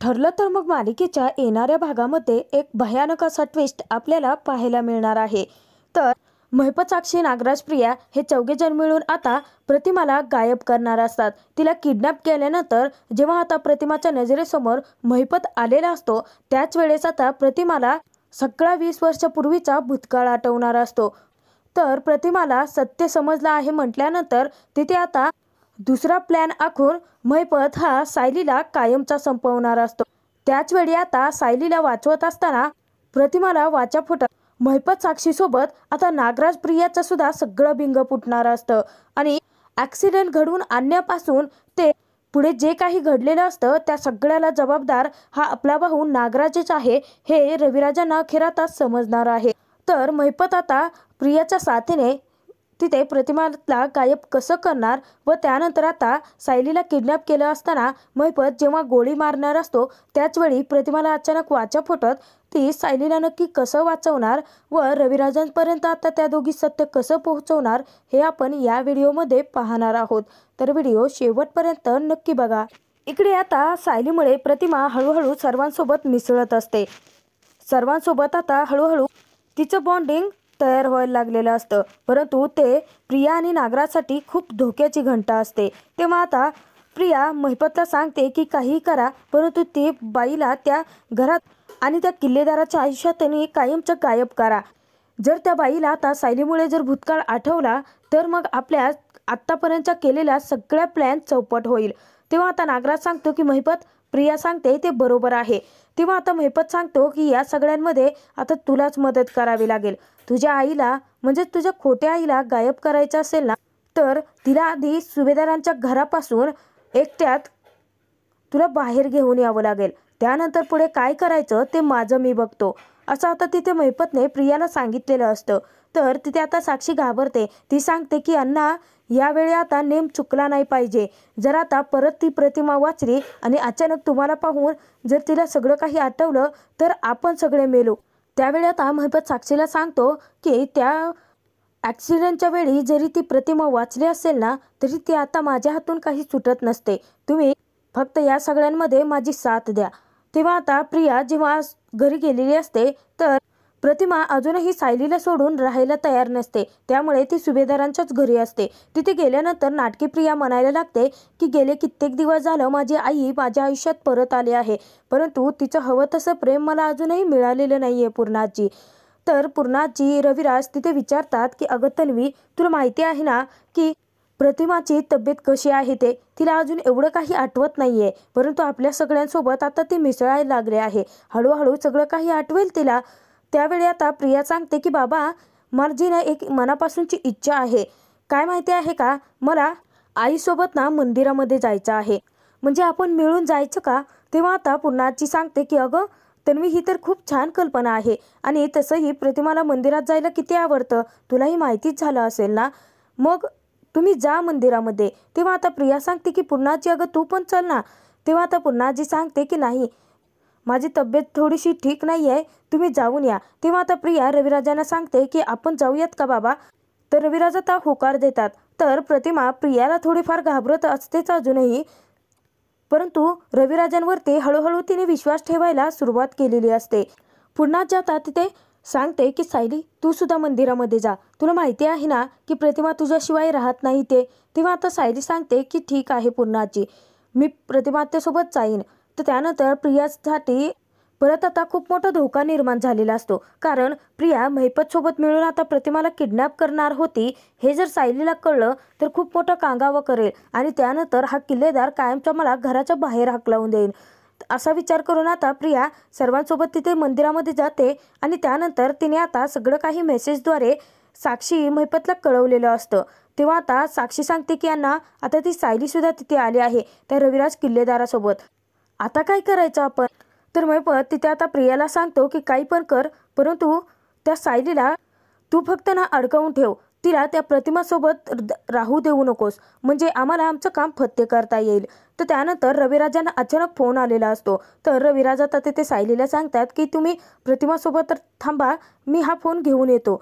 ठरलं तर मग मालिकेच्या येणाऱ्या भागामध्ये एक भयानक असा ट्विस्ट आपल्याला पाहायला मिळणार आहे। तर महिपत, साक्षी, नागराज, प्रिया हे चौघेजण मिळून आता प्रतिमाला गायब करणार असतात। तिला किडनॅप केल्यानंतर जेव्हा आता प्रतिमाच्या नजरेसमोर महिपत आलेला असतो त्याच वेळेस आता प्रतिमाला सगळा 20 वर्षापूर्वीचा भूतकाळ आठवणार असतो। तर प्रतिमाला सत्य समजलं आहे म्हटल्यानंतर तिथे आता दुसरा प्लॅन आखून महिपत हा सायलीला कायमचा संपवणार असतो। त्याच वेळी आता सायलीला वाचवत असताना प्रतिमाला वाचा फुटत महिपत, साक्षी सोबत आता नागराज, प्रियाचं सुद्धा सगळं बिंग फुटणार असतं आणि ॲक्सिडेंट घडवून आणण्यापासून ते पुढे जे काही घडलेलं असतं त्या सगळ्याला जबाबदार हा आपला भाऊ नागराजच आहे हे रविराजांना अखेर आता समजणार आहे। तर महिपत आता प्रियाच्या साथीने तिथे प्रतिमाला गायब कसं करणार व त्यानंतर आता सायलीला किडनॅप केलं असताना महिपत जेव्हा गोळी मारणार असतो त्याचवेळी प्रतिमाला अचानक वाचा फुटत ती सायलीला नक्की कसं वाचवणार व रविराजांपर्यंत आता त्या दोघी सत्य कसं पोहोचवणार हे आपण या व्हिडिओमध्ये पाहणार आहोत। तर व्हिडिओ शेवटपर्यंत नक्की बघा। इकडे आता सायलीमुळे प्रतिमा हळूहळू सर्वांसोबत मिसळत असते। सर्वांसोबत आता हळूहळू तिचं बॉन्डिंग तयार व्हायला लागलेलं असतं, परंतु ते प्रिया आणि नागराजसाठी खूप धोक्याची घंटा असते। तेव्हा आता प्रिया महिपतला सांगते की काही करा, परंतु ती बाईला त्या घरात आणि त्या किल्लेदाराच्या आयुष्यात त्यांनी कायमचं गायब करा। जर त्या बाईला आता सायलीमुळे जर भूतकाळ आठवला तर मग आपल्या आत्तापर्यंतच्या केलेल्या सगळ्या प्लॅन चौपट होईल। तेव्हा आता नागराज सांगतो की महिपत, प्रिया सांगते ते बरोबर आहे। तेव्हा आता महिपत सांगतो की या सगळ्यांमध्ये आता तुलाच मदत करावी लागेल। तुझ्या आईला म्हणजे तुझ्या खोट्या आईला गायब करायचं असेल ना तर तिला आधी सुभेदारांच्या घरापासून एकट्यात तुला बाहेर घेऊन यावं लागेल, त्यानंतर पुढे काय करायचं ते माझं मी बघतो, असं आता तिथे महिपतने प्रियाला सांगितलेलं असतं। तर तिथे आता साक्षी घाबरते। ती सांगते की अण्णा यावेळी आता नेम चुकला नाही पाहिजे। जर आता परत ती प्रतिमा वाचली आणि अचानक तुम्हाला पाहून जर तिला सगळं काही आठवलं तर आपण सगळे मेलो। त्यावेळी आता महिपत साक्षीला सांगतो की त्या ॲक्सिडेंटच्या वेळी जरी ती प्रतिमा वाचली असेल ना तरी ती आता माझ्या हातून काही सुटत नसते, तुम्ही फक्त या सगळ्यांमध्ये माझी साथ द्या। तेव्हा आता प्रिया जेव्हा घरी गेलेली असते तर प्रतिमा अजूनही सायलीला सोडून राहायला तयार नसते, त्यामुळे ती सुभेदारांच्याच घरी असते। तिथे गेल्यानंतर नाटकी प्रिया म्हणायला लागते की गेले कित्येक दिवस झालं माझी आई माझ्या आयुष्यात परत आली आहे, परंतु तिचं हवं तसं प्रेम मला अजूनही मिळालेलं नाहीये पूर्णाजी। तर पूर्णाजी रविराज तिथे विचारतात की अगं तन्वी, तुला माहिती आहे ना की प्रतिमाची तब्येत कशी आहे ते, तिला अजून एवढं काही आठवत नाहीये, परंतु आपल्या सगळ्यांसोबत आता ती मिसळायला लागले आहे, हळूहळू सगळं काही आठवेल तिला। त्यावेळी आता प्रिया सांगते की बाबा माझी ना एक मनापासूनची इच्छा आहे, काय माहिती आहे का, मला आईसोबत ना मंदिरामध्ये जायचं आहे, म्हणजे आपण मिळून जायचं का। तेव्हा आता पूर्णाजी सांगते की अगं तन्वी, ही तर खूप छान कल्पना आहे आणि तसंही प्रतिमाला मंदिरात जायला किती आवडतं, तुलाही माहितीच झालं असेल ना, मग तुम्ही जा मंदिरामध्ये। तेव्हा आता प्रिया सांगते की पूर्णाजी अगं तू पण चल ना। तेव्हा आता पूर्णाजी सांगते की नाही, माझी तब्येत थोडीशी ठीक नाही आहे, तुम्ही जाऊन या। तेव्हा आता प्रिया रविराजांना सांगते की आपण जाऊयात का बाबा। तर रविराज आता होकार देतात। तर प्रतिमा प्रियाला थोडीफार घाबरत असतेच अजूनही, परंतु रविराजांवरती हळूहळू तिने विश्वास ठेवायला सुरुवात केलेली असते। पुन्हा जाता तिथे सांगते की सायली तू सुद्धा मंदिरामध्ये जा, तुला माहिती आहे ना की प्रतिमा तुझ्याशिवाय राहत नाही ते। तेव्हा आता सायली सांगते की ठीक आहे पूर्णाजी, मी प्रतिमातेसोबत जाईन। तर त्यानंतर प्रियासाठी परत आता खूप मोठा धोका निर्माण झालेला असतो, कारण प्रिया महिपत सोबत मिळून आता प्रतिमाला किडनॅप करणार होती। हे जर सायलीला कळलं तर खूप मोठा कांगावा करेल आणि त्यानंतर हा किल्लेदार कायमचा मला घराच्या बाहेर हाकलवून देईल, असा विचार करून आता प्रिया सर्वांसोबत तिथे मंदिरामध्ये जाते आणि त्यानंतर तिने आता सगळं काही मेसेजद्वारे साक्षी महिपतला कळवलेलं असतं। तेव्हा आता साक्षी सांगते की अण्णा आता ती सायली सुद्धा तिथे आली आहे त्या रविराज किल्लेदारासोबत, आता काय करायचं आपण। तर महिपत तिथे आता प्रियाला सांगतो की काही पण कर, परंतु त्या सायलीला तू फक्त ना अडकवून ठेव, तिला त्या प्रतिमासोबत राहू देऊ नकोस, म्हणजे आम्हाला आमचं काम फत्ते करता येईल। तर त्यानंतर रविराजांना अचानक फोन आलेला असतो। तर रविराज आता तिथे सायलीला सांगतात की तुम्ही प्रतिमासोबत थांबा, मी हा फोन घेऊन येतो।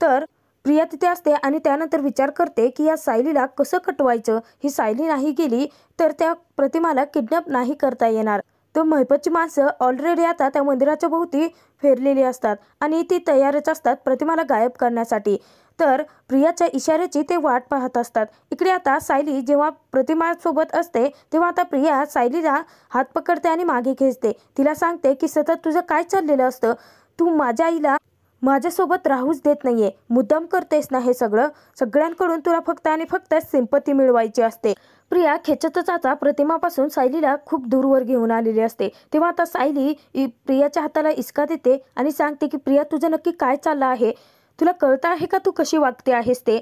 तर प्रिया तिथे असते आणि त्यानंतर विचार करते की या सायलीला कसं कटवायचं, ही सायली नाही गेली तर त्या प्रतिमाला किडनॅप नाही करता येणार। तो महिपतची माणसं ऑलरेडी आता त्या मंदिराच्या भोवती फिरलेली असतात आणि ती तयारच असतात प्रतिमाला गायब करण्यासाठी. तर प्रियाच्या इशाऱ्याची ते वाट पाहत असतात. इकडे आता सायली जेव्हा प्रतिमासोबत असते तेव्हा आता प्रिया सायलीला हात पकडते आणि मागे खेचते. तिला सांगते की सतत तुझं काय चाललेलं असतं, तू माझ्या आईला माझ्यासोबत राहूच देत नाहीये, मुद्दाम करतेस ना हे सगळं, सगळ्यांकडून तुला फक्त आणि फक्त सिंपती मिळवायची असते. प्रिया खेचतच आता प्रतिमापासून सायलीला खूप दूरवर घेऊन आलेली असते. तेव्हा आता सायली प्रियाच्या हाताला इसका देते आणि सांगते की प्रिया तुझं नक्की काय चाललं आहे, तुला कळतं आहे का तू कशी वागते आहेस ते.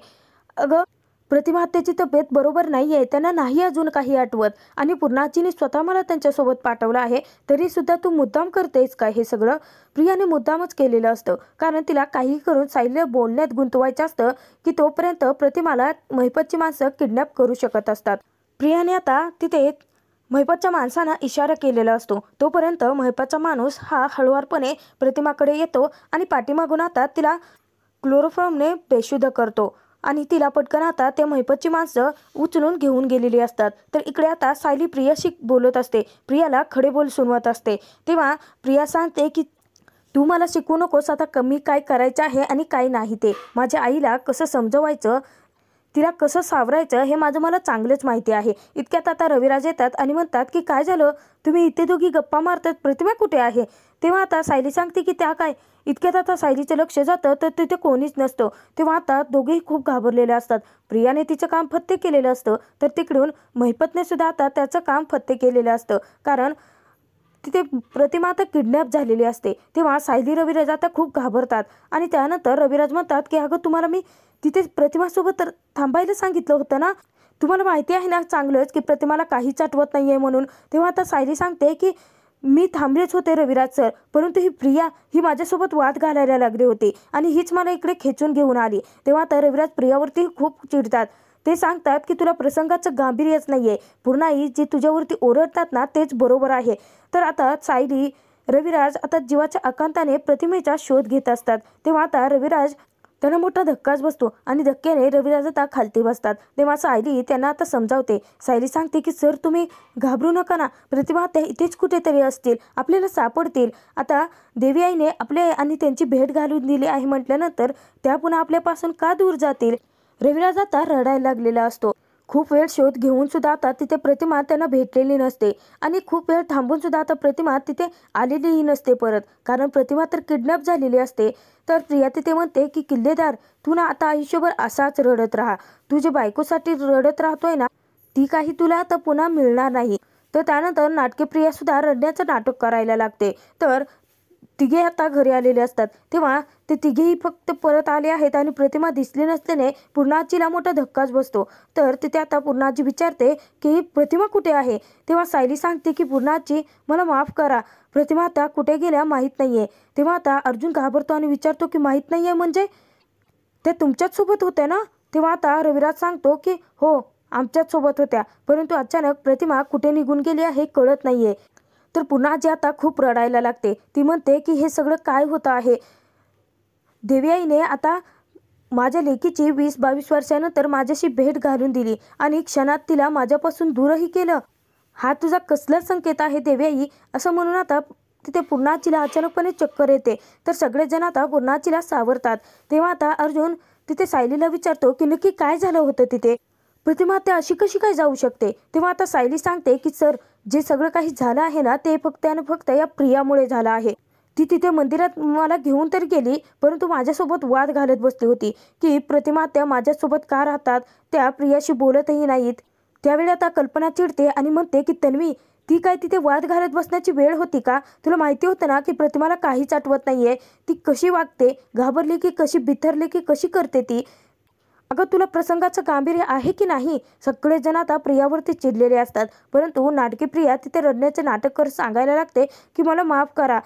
अगं प्रतिमा आत्याची तब्येत बरोबर नाही आहे, त्यांना नाही अजून काही आठवत आणि पूर्णाजीने स्वतः मला त्यांच्यासोबत पाठवलं आहे, तरी सुद्धा तू मुद्दाम करतेस का हे सगळं. प्रियाने मुद्दामच केलेलं असतं, कारण तिला काही करून सायलीला बोलण्यात गुंतवायचं असतं की तोपर्यंत प्रतिमाला महिपतची माणसं किडनॅप करू शकत असतात. प्रियाने आता तिथे महिपतच्या माणसांना इशारा केलेला असतो. तोपर्यंत महिपतचा माणूस हा हळुवारपणे प्रतिमाकडे येतो आणि पाठीमागून आता तिला क्लोरोफॉर्मने बेशुद्ध करतो आणि तिला पटकन आता ते महिपतची माणसं उचलून घेऊन गेलेली असतात. तर इकडे आता सायली प्रियाशी बोलत असते, प्रियाला खडे बोल सुनवत असते. तेव्हा प्रिया सांगते की तू मला शिकवू नकोस आता कमी काय करायचं आहे आणि काय नाही ते. माझ्या आईला कसं समजवायचं, तिला कसं सावरायचं हे मला चांगलंच माहिती आहे. इतक्यात आता रविराज येतात आणि म्हणतात की काय झालं, तुम्ही इथे दोघी गप्पा मारतात, प्रतिमा कुठे आहे. तेव्हा आता सायली सांगते की त्या काय. इतक्यात आता सायलीचं लक्ष जातं तर तिथे कोणीच नसतं. तेव्हा आता दोघेही खूप घाबरलेले असतात. प्रियाने तिचं काम फत्ते केलेलं असतं, तर तिकडून महिपतने सुद्धा आता त्याचं काम फत्ते केलेलं असतं, कारण तिथे प्रतिमा आता किडनॅप झालेली असते. तेव्हा सायली रविराज आता खूप घाबरतात आणि त्यानंतर रविराज म्हणतात की अगं तुम्हाला मी तिथे प्रतिमासोबत थांबायला सांगितलं होतं ना, तुम्हाला माहिती आहे ना चांगलंच की प्रतिमाला काहीच आठवत नाही आहे म्हणून. तेव्हा आता सायली सांगते की मी थांबलेच होते रविराज सर, परंतु ही प्रिया ही माझ्यासोबत वाद घालायला लागली होती आणि हीच मला इकडे खेचून घेऊन आली. तेव्हा आता रविराज प्रियावरती खूप चिडतात. ते सांगतात की तुला प्रसंगाचं गांभीर्यच नाहीये, पूर्णाई जी तुझ्यावरती ओरडतात ना तेच बरोबर आहे. तर आता सायली रविराज आता जीवाच्या आकांताने प्रतिमेचा शोध घेत असतात. तेव्हा आता रविराज त्यांना मोठा धक्काच बसतो आणि धक्क्याने रविराज आता खालती बसतात. तेव्हा सायली त्यांना आता समजावते. सायली सांगते की सर तुम्ही घाबरू नका ना, प्रतिमा त्या इथेच कुठेतरी असतील, आपल्याला सापडतील. आता देवी आईने आपले आणि त्यांची भेट घालून दिली आहे म्हटल्यानंतर त्या पुन्हा आपल्यापासून का दूर जातील. रविराज आता रडायला लागलेला असतो. खूप वेळ शोध घेऊन सुद्धा आता तिथे प्रतिमा त्यांना भेटलेली नसते आणि खूप वेळ थांबून सुद्धा आता प्रतिमा तिथे आलेलीही नसते परत, कारण प्रतिमा तर किडनॅप झालेली असते. तर प्रिया तिथे म्हणते की किल्लेदार तू ना आता आयुष्यभर असाच रडत राहा, तू जे बायकोसाठी रडत राहतोय ना ती काही तुला आता पुन्हा मिळणार नाही. तर त्यानंतर नाटकप्रिया सुद्धा रडण्याचं नाटक करायला लागते. तर तिघे आता घरी आलेले असतात. तेव्हा ते तिघेही फक्त परत आले आहेत आणि प्रतिमा दिसली नसल्याने पूर्णाजीला मोठा धक्काच बसतो. तर तिथे आता पूर्णाजी विचारते की प्रतिमा कुठे आहे. तेव्हा सायली सांगते की पूर्णाजी मला माफ करा, प्रतिमा आता कुठे गेल्या माहीत नाहीये. तेव्हा आता अर्जुन घाबरतो आणि विचारतो की माहीत नाहीये म्हणजे त्या तुमच्याच सोबत होत्या ना. तेव्हा आता रविराज सांगतो की हो आमच्याच सोबत होत्या, परंतु अचानक प्रतिमा कुठे निघून गेली आहे कळत नाहीये. तर पूर्णाजी आता खूप रडायला लागते. ती म्हणते की हे सगळं काय होतं आहे. देवी आईने आता माझ्या लेकीची 20-22 वर्षानंतर माझ्याशी भेट घालून दिली आणि क्षणात तिला माझ्यापासून दूरही केलं. हा तुझा कसला संकेत आहे देवी आई, असं म्हणून आता तिथे पूर्णाजीला अचानकपणे चक्कर येते. तर सगळेजण आता पूर्णाजीला सावरतात. तेव्हा आता अर्जुन तिथे सायलीला विचारतो की नक्की काय झालं होतं तिथे, प्रतिमा त्या अशी कशी काय जाऊ शकते. तेव्हा आता सायली सांगते की सर जे सगळं काही झालं आहे ना ते फक्त आणि फक्त या प्रियामुळे झालं आहे. ती तिथे मंदिरात मला घेऊन तर गेली, परंतु माझ्यासोबत वाद घालत बसली होती की प्रतिमा त्या माझ्यासोबत का राहतात, त्या प्रियाशी बोलतही नाहीत. त्यावेळी आता कल्पना चिडते आणि म्हणते की तन्वी ती काय तिथे वाद घालत बसण्याची वेळ होती का. तुला माहिती होतं ना की प्रतिमाला काहीच आठवत नाहीये, ती कशी वागते, घाबरली की कशी, बिथरली की कशी करते ती. अगं तुला प्रसंगाचं गांभीर्य आहे की नाही. सगळेजण आता प्रियावरती चिडलेले असतात, परंतु नाटकी प्रिया तिथे रडण्याचे नाटक करत सांगायला लागते की मला माफ करा,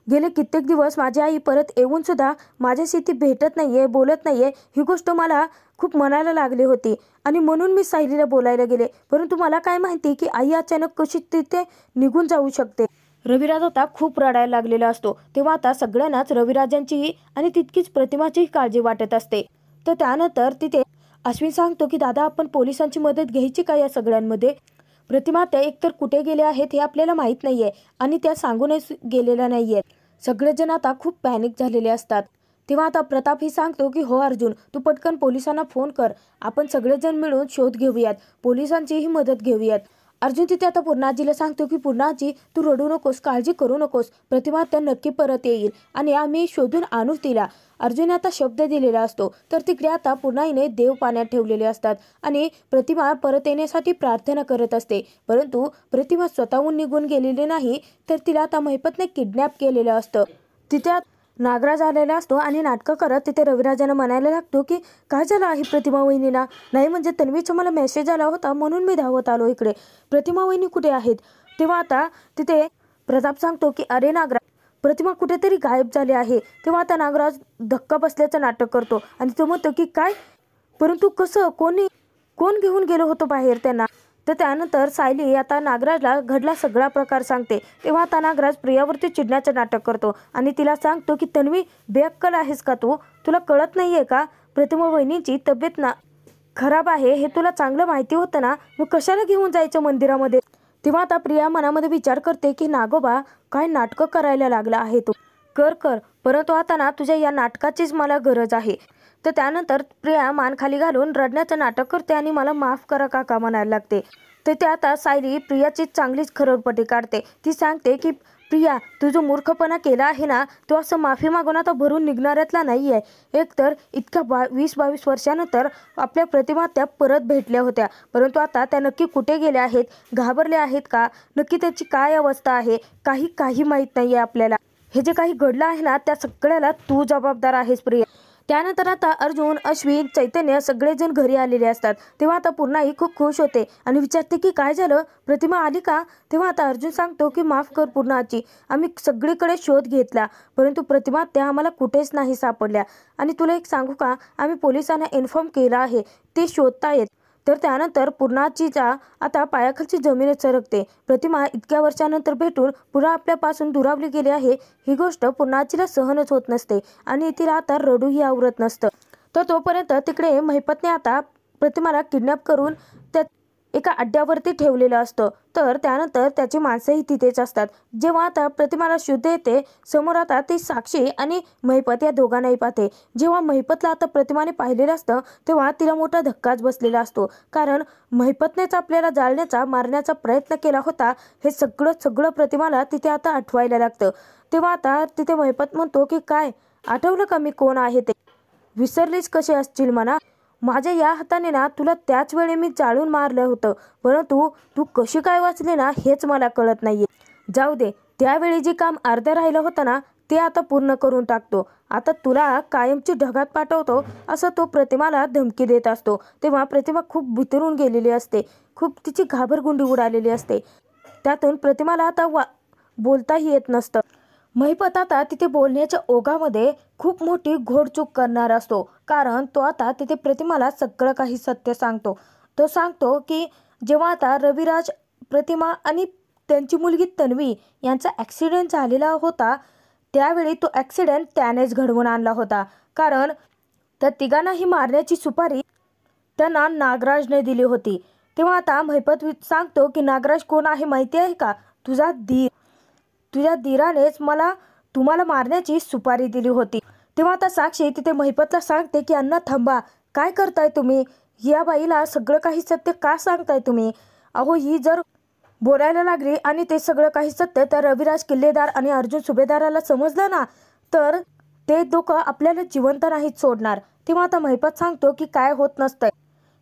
गेले कित्येक दिवस माझी आई परत येऊन सुद्धा माझ्याशी ती भेटत नाहीये, बोलत नाहीये. ही गोष्ट मला खूप मनाला लागली होती आणि म्हणून मी सायलीला बोलायला गेले, परंतु मला काय माहिती की आई अचानक कशी तिथे निघून जाऊ शकते. रविराज आता खूप रडायला लागलेला असतो. तेव्हा आता सगळ्यांनाच रविराजांची आणि तितकीच प्रतिमाचीही काळजी वाटत असते. तर त्यानंतर तिथे अश्विन सांगतो की दादा आपण पोलिसांची मदत घ्यायची का या सगळ्यांमध्ये. प्रतिमा त्या एकतर कुठे गेल्या आहेत हे आपल्याला माहीत नाहीये आणि त्या सांगूनच गेलेल्या नाहीयेत. सगळेजण आता खूप पॅनिक झालेले असतात. तेव्हा आता प्रताप ही सांगतो की हो अर्जुन, तू पटकन पोलिसांना फोन कर, आपण सगळेजण मिळून शोध घेऊयात, पोलिसांचीही मदत घेऊयात. अर्जुन तिथे आता पूर्णाजीला सांगतो की पूर्णाजी, तू रडू नकोस, काळजी करू नकोस, प्रतिमा त्या नक्की परत येईल आणि आम्ही शोधून आणू तिला. अर्जुन आता शब्द दिलेला असतो. तर तिकडे आता पूर्णाईने देव पाण्यात ठेवलेले असतात आणि प्रतिमा परत येण्यासाठी प्रार्थना करत असते. परंतु प्रतिमा स्वतःहून निघून गेलेली नाही, तर तिला आता महिपतने किडनॅप केलेलं असतं. तिथे नागराज आलेला असतो आणि नाटकं करत तिथे रविराजांना म्हणायला लागतो की काय झालं आहे प्रतिमा वहिनीला? नाही म्हणजे तन्वीचा मला मेसेज आला होता म्हणून मी धावत आलो इकडे. प्रतिमा वहिनी कुठे आहेत? तेव्हा आता तिथे प्रताप सांगतो की अरे नागराज, प्रतिमा कुठेतरी गायब झाली आहे. तेव्हा आता नागराज धक्का बसल्याचं नाटक करतो आणि तो म्हणतो की काय, परंतु कसं, कोण घेऊन गेलो होतो बाहेर त्यांना? तर त्यानंतर सायली आता नागराजला घडला सगळा प्रकार सांगते. तेव्हा आता नागराज प्रियावरती चिडण्याचं नाटक करतो आणि तिला सांगतो की तन्वी, बेअक्कल आहेस का तू? तुला कळत नाहीये का प्रतिमा वहिनीची तब्येत खराब आहे हे तुला चांगलं माहिती होतं ना, मग कशाला घेऊन जायचं मंदिरामध्ये? तेव्हा आता प्रिया मनामध्ये विचार करते की नागोबा, काय नाटकं करायला लागला आहे तू? कर, परंतु आता ना तुझ्या या नाटकाचीच मला गरज आहे. तर त्यानंतर प्रिया मान खाली घालून रडण्याचं नाटक करते आणि मला माफ करा काका म्हणायला लागते. तर ते आता सायली प्रियाची चांगलीच खरडपट्टी काढते. ती सांगते की प्रिया, तू जो मूर्खपणा केला आहे ना, तो असं माफी मागून आता भरून निघणाऱ्यातला नाही आहे. एकतर इतक्या 20-22 वर्षानंतर आपल्या प्रतिमा त्या परत भेटल्या होत्या, परंतु आता त्या नक्की कुठे गेल्या आहेत, घाबरल्या आहेत का, नक्की त्याची काय अवस्था आहे, काही माहीत नाही आहे आपल्याला. हे जे काही घडलं आहे ना, त्या सगळ्याला तू जबाबदार आहेस प्रिया. त्यानंतर आता अर्जुन, अश्विन, चैतन्य सगळेजण घरी आलेले असतात. तेव्हा आता पूर्णाई खूप खुश होते आणि विचारते की काय झालं, प्रतिमा आली का? तेव्हा आता अर्जुन सांगतो की माफ कर पूर्णाची, आम्ही सगळीकडे शोध घेतला, परंतु प्रतिमा त्या आम्हाला कुठेच नाही सापडल्या. आणि तुला एक सांगू का, आम्ही पोलिसांना इन्फॉर्म केलं आहे, ते शोधतायत. तर त्यानंतर पूर्णाचीचा आता पायाखालची जमीनच सरकते. प्रतिमा इतक्या वर्षानंतर भेटून पुन्हा आपल्यापासून दुरावली गेली आहे, ही गोष्ट पूर्णाचीला सहनच होत नसते आणि तिला आता रडूही आवरत नसतं. तर तोपर्यंत तिकडे महिपतने आता प्रतिमाला किडनॅप करून त्या एका अड्ड्यावरती ठेवलेलं असतं. तर त्यानंतर त्याची माणसंही तिथेच असतात. जेव्हा आता प्रतिमाला शुद्ध येते, समोर आता ती साक्षी आणि महिपत या दोघांनाही पाहते. जेव्हा महिपतला आता प्रतिमाने पाहिलेलं असतं, तेव्हा तिला मोठा धक्काच बसलेला असतो, कारण महिपतनेच आपल्याला जाळण्याचा, मारण्याचा प्रयत्न केला होता, हे सगळं प्रतिमाला तिथे आता आठवायला लागतं. तेव्हा आता तिथे महिपत म्हणतो की काय, आठवलं का मी कोण आहे ते? विसरलीच कसे असतील म्हणा, माझ्या या हाताने ना तुला त्याच वेळी मी जाळून मारलं होतं, परंतु तू कशी काय वाचली ना हेच मला कळत नाहीये. जाऊ दे, त्यावेळी जे काम अर्धं राहिलं होतं ना, ते आता पूर्ण करून टाकतो. आता तुला कायमची ढगात पाठवतो, असं तो प्रतिमाला धमकी देत असतो. तेव्हा प्रतिमा खूप बिथरून गेलेली असते, खूप तिची घाबरगुंडी उडालेली असते. त्यातून प्रतिमाला आता बोलताही येत नसतं. महिपत आता तिथे बोलण्याच्या ओघामध्ये खूप मोठी घोडचूक करणार असतो, कारण तो आता तिथे प्रतिमाला सगळं काही सत्य सांगतो. तो सांगतो की जेव्हा आता रविराज, प्रतिमा आणि त्यांची मुलगी तन्वी यांचा ॲक्सिडेंट झालेला होता, त्यावेळी तो ॲक्सिडेंट त्यानेच घडवून आणला होता, कारण त्या तिघांनाही मारण्याची सुपारी त्यांना नागराजने दिली होती. तेव्हा आता महिपत सांगतो की नागराज कोण आहे माहिती आहे का? तुझा धीर. तुझ्या धीरानेच तुम्हाला मारण्याची सुपारी दिली होती. तेव्हा आता साक्षी तिथे महिपतला सांगते की अण्णा थांबा, काय करताय तुम्ही? या बाईला सगळं काही सत्य का सांगताय तुम्ही? अहो, ही जर बोलायला लागली आणि ते सगळं काही सत्य त्या रविराज किल्लेदार आणि अर्जुन सुभेदाराला समजलं ना, तर ते दोघं आपल्याला जिवंत नाहीत सोडणार. तेव्हा आता महिपत सांगतो की काय होत नसतंय,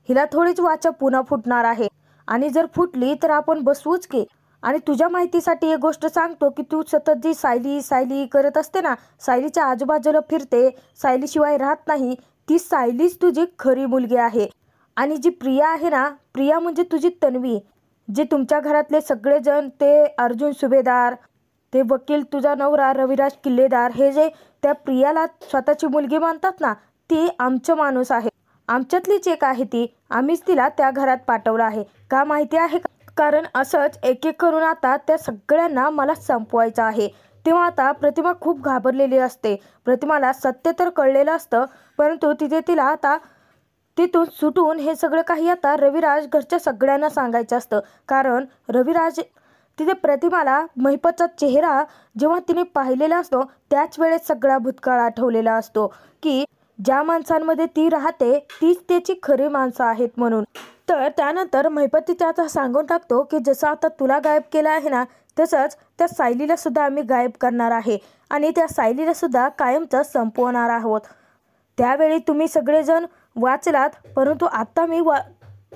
हिला थोडीच वाचा पुन्हा फुटणार आहे आणि जर फुटली तर आपण बसवूच की. आणि तुझ्या माहितीसाठी एक गोष्ट सांगतो की तू सतत जी सायली करत असते ना, सायलीच्या आजूबाजूला फिरते, सायलीशिवाय राहत नाही, ती सायलीच तुझी खरी मुलगी आहे. आणि जी प्रिया आहे ना, प्रिया म्हणजे तुझी तन्वी. जे तुमच्या घरातले सगळेजण, ते अर्जुन सुभेदार, ते वकील, तुझा नवरा रविराज किल्लेदार, हे जे त्या प्रियाला स्वतःची मुलगी मानतात ना, ती आमचं माणूस आहे, आमच्यातलीच एक आहे ती. आम्हीच तिला त्या घरात पाठवलं आहे. का माहिती आहे का? कारण असंच एक एक करून आता त्या सगळ्यांना मला संपवायचं आहे. तेव्हा आता प्रतिमा खूप घाबरलेली असते. प्रतिमाला सत्य तर कळलेलं असतं, परंतु तिथे तिला आता तिथून सुटून हे सगळं काही आता रविराज घरच्या सगळ्यांना सांगायचं असतं. कारण रविराज तिथे प्रतिमाला महिपतचा चेहरा जेव्हा तिने पाहिलेला असतो त्याच वेळेस सगळा भूतकाळ आठवलेला असतो की ज्या माणसांमध्ये ती राहते तीच त्याची खरी माणसं आहेत म्हणून. तर त्यानंतर महिपत तिथे आता सांगून टाकतो की जसं आता तुला गायब केलं आहे ना, तसंच त्या सायलीला सुद्धा आम्ही गायब करणार आहे आणि त्या सायलीला सुद्धा कायमचं संपवणार आहोत. त्यावेळी तुम्ही सगळेजण वाचलात, परंतु आता मी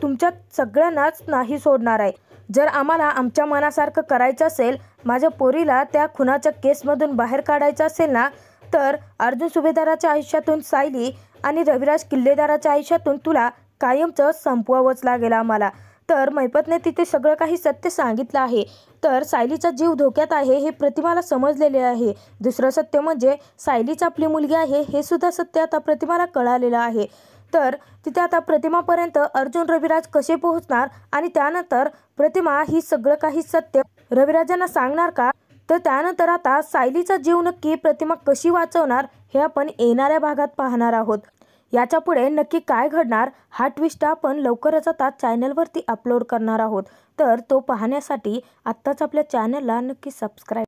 तुमच्या सगळ्यांनाच नाही सोडणार आहे. जर आम्हाला आमच्या मनासारखं करायचं असेल, माझ्या पोरीला त्या खुनाच्या केसमधून बाहेर काढायचं असेल ना, तर अर्जुन सुभेदाराच्या आयुष्यातून सायली आणि रविराज किल्लेदाराच्या आयुष्यातून तुला कायमचं संपवावंच लागेल आम्हाला. तर महिपतने तिथे सगळं काही सत्य सांगितलं आहे. तर सायलीचा जीव धोक्यात आहे हे प्रतिमाला समजलेले आहे. दुसरं सत्य म्हणजे सायलीच आपली मुलगी आहे हे सुद्धा सत्य आता प्रतिमाला कळालेलं आहे. तर तिथे आता प्रतिमापर्यंत अर्जुन रविराज कसे पोहोचणार आणि त्यानंतर प्रतिमा ही सगळं काही सत्य रविराजांना सांगणार का? तर त्यानंतर आता सायलीचा जीव नक्की प्रतिमा कशी वाचवणार हे आपण येणाऱ्या भागात पाहणार आहोत. याच्या पुढे नक्की काय घडणार हा ट्विस्ट आपण लवकरच आता चॅनलवरती अपलोड करणार आहोत. तर तो पाहण्यासाठी आत्ताच आपल्या चॅनलला नक्की सबस्क्राईब